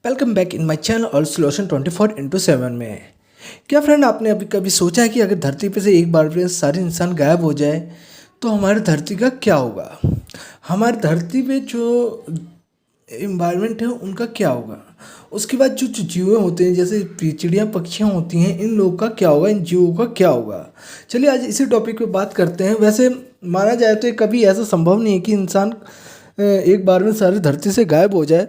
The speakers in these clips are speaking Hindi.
Welcome back in my channel और सॉल्यूशन 24/7 में। क्या फ्रेंड, आपने अभी कभी सोचा है कि अगर धरती पे से एक बार में सारे इंसान गायब हो जाए तो हमारी धरती का क्या होगा? हमारी धरती पे जो इन्वायरमेंट है उनका क्या होगा? उसके बाद जो जो जीव होते हैं जैसे चिड़िया पक्षियाँ होती हैं, इन लोगों का क्या होगा, इन जीवों का क्या होगा? चलिए आज इसी टॉपिक पे बात करते हैं। वैसे माना जाए तो ये कभी ऐसा संभव नहीं है कि इंसान एक बार में सारी धरती से गायब हो जाए,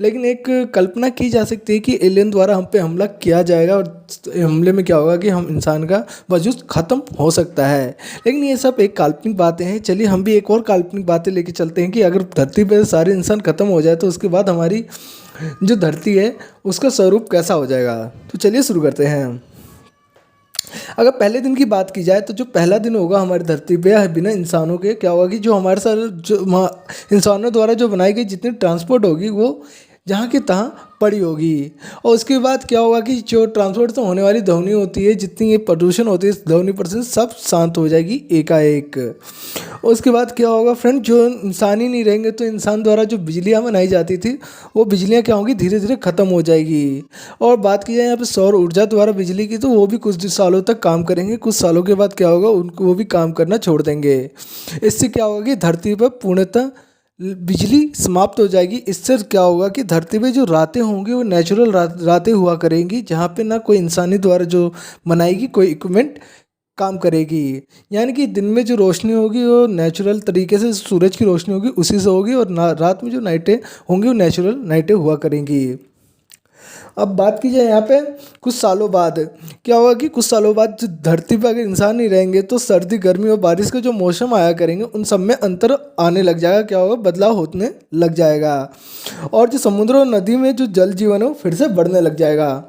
लेकिन एक कल्पना की जा सकती है कि एलियन द्वारा हम पे हमला किया जाएगा और हमले में क्या होगा कि हम इंसान का वजूद ख़त्म हो सकता है। लेकिन ये सब एक काल्पनिक बातें हैं। चलिए हम भी एक और काल्पनिक बातें लेके चलते हैं कि अगर धरती पे सारे इंसान ख़त्म हो जाए तो उसके बाद हमारी जो धरती है उसका स्वरूप कैसा हो जाएगा। तो चलिए शुरू करते हैं। अगर पहले दिन की बात की जाए तो जो पहला दिन होगा हमारी धरती पे बिना इंसानों के, क्या होगा कि जो हमारे सारे इंसानों द्वारा जो बनाई गई जितनी ट्रांसपोर्ट होगी वो जहाँ की तहाँ पड़ी होगी। और उसके बाद क्या होगा कि जो ट्रांसपोर्ट से होने वाली ध्वनि होती है, जितनी ये प्रदूषण होती है, ध्वनि प्रदूषण सब शांत हो जाएगी एकाएक। उसके बाद क्या होगा फ्रेंड, जो इंसान ही नहीं रहेंगे तो इंसान द्वारा जो बिजलियाँ बनाई जाती थी वो बिजलियाँ क्या होंगी, धीरे धीरे ख़त्म हो जाएगी। और बात की जाए यहाँ पे सौर ऊर्जा द्वारा बिजली की, तो वो भी कुछ सालों तक काम करेंगे। कुछ सालों के बाद क्या होगा, उनको वो भी काम करना छोड़ देंगे। इससे क्या होगा कि धरती पर पूर्णतः बिजली समाप्त हो जाएगी। इससे क्या होगा कि धरती पे जो रातें होंगी वो नेचुरल रातें हुआ करेंगी, जहाँ पे ना कोई इंसानी द्वारा जो बनाएगी कोई इक्विपमेंट काम करेगी। यानी कि दिन में जो रोशनी होगी वो नेचुरल तरीके से सूरज की रोशनी होगी उसी से होगी, और रात में जो नाइटें होंगी वो नेचुरल नाइटें हुआ करेंगी। अब बात की जाए यहाँ पे कुछ सालों बाद क्या होगा कि कुछ सालों बाद जो धरती पर अगर इंसान नहीं रहेंगे तो सर्दी गर्मी और बारिश के जो मौसम आया करेंगे उन सब में अंतर आने लग जाएगा। क्या होगा, बदलाव होने लग जाएगा। और जो समुद्र और नदी में जो जल जीवन है वो फिर से बढ़ने लग जाएगा।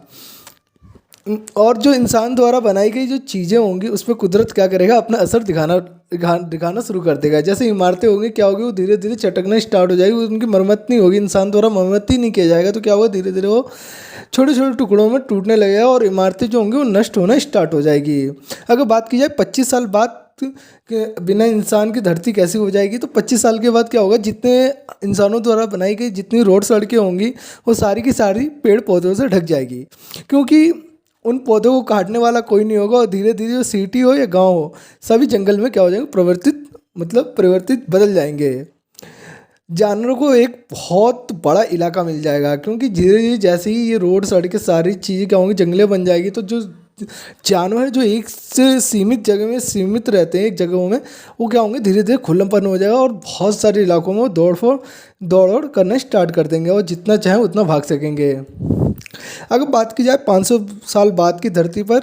और जो इंसान द्वारा बनाई गई जो चीज़ें होंगी उस पर कुदरत क्या करेगा, अपना असर दिखाना शुरू कर देगा। जैसे इमारतें होंगी क्या होगी, वो धीरे धीरे चटकना स्टार्ट हो जाएगी। उनकी मरम्मत नहीं होगी, इंसान द्वारा मरम्मत ही नहीं किया जाएगा, तो क्या होगा, धीरे धीरे वो छोटे छोटे टुकड़ों में टूटने लगेगा और इमारतें जो होंगी वो नष्ट होना स्टार्ट हो जाएगी। अगर बात की जाए 25 साल बाद बिना इंसान की धरती कैसी हो जाएगी, तो 25 साल के बाद क्या होगा, जितने इंसानों द्वारा बनाई गई जितनी रोड सड़कें होंगी वो सारी की सारी पेड़ पौधों से ढक जाएगी, क्योंकि उन पौधों को काटने वाला कोई नहीं होगा। और धीरे धीरे जो सिटी हो या गांव हो, सभी जंगल में क्या हो जाएंगे, परिवर्तित बदल जाएंगे। जानवरों को एक बहुत बड़ा इलाका मिल जाएगा, क्योंकि धीरे धीरे जैसे ही ये रोड सड़कें सारी चीज़ें क्या होंगी, जंगलें बन जाएगी, तो जो जानवर जो एक से सीमित जगह में सीमित रहते हैं एक जगहों में, वो क्या होंगे, धीरे धीरे खुल्लमपन हो जाएगा और बहुत सारे इलाकों में वो दौड़ करना स्टार्ट कर देंगे और जितना चाहे उतना भाग सकेंगे। अगर बात की जाए 500 साल बाद की धरती पर,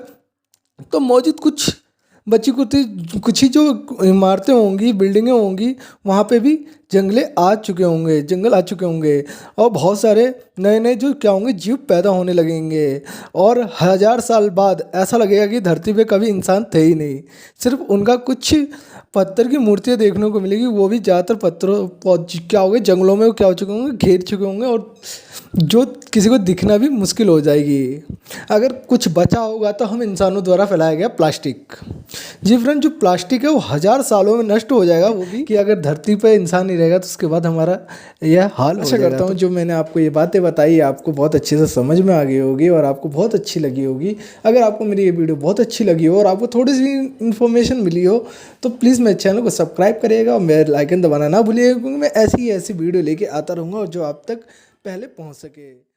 तो मौजूद कुछ ही जो इमारतें होंगी, बिल्डिंगें होंगी, वहाँ पे भी जंगल आ चुके होंगे और बहुत सारे नए नए जो क्या होंगे, जीव पैदा होने लगेंगे। और 1000 साल बाद ऐसा लगेगा कि धरती पे कभी इंसान थे ही नहीं, सिर्फ उनका कुछ पत्थर की मूर्तियाँ देखने को मिलेगी, वो भी ज़्यादातर क्या होंगे, जंगलों में क्या हो चुके होंगे, घेर चुके होंगे, और जो किसी को दिखना भी मुश्किल हो जाएगी। अगर कुछ बचा होगा तो हम इंसानों द्वारा फैलाया गया प्लास्टिक। जी फ्रेंड, जो प्लास्टिक है वो 1000 सालों में नष्ट हो जाएगा, वो भी कि अगर धरती पर इंसान नहीं रहेगा तो उसके बाद हमारा यह हाल हो जाएगा। करता हूँ जो मैंने आपको ये बातें बताई आपको बहुत अच्छे से समझ में आ गई होगी और आपको बहुत अच्छी लगी होगी। अगर आपको मेरी ये वीडियो बहुत अच्छी लगी हो और आपको थोड़ी सी इन्फॉर्मेशन मिली हो तो प्लीज़ मेरे चैनल को सब्सक्राइब करिएगा और मेरे आइकन दबाना ना भूलिएगा, क्योंकि मैं ऐसी वीडियो लेके आता रहूँगा और जो आप तक पहले पहुंच सके।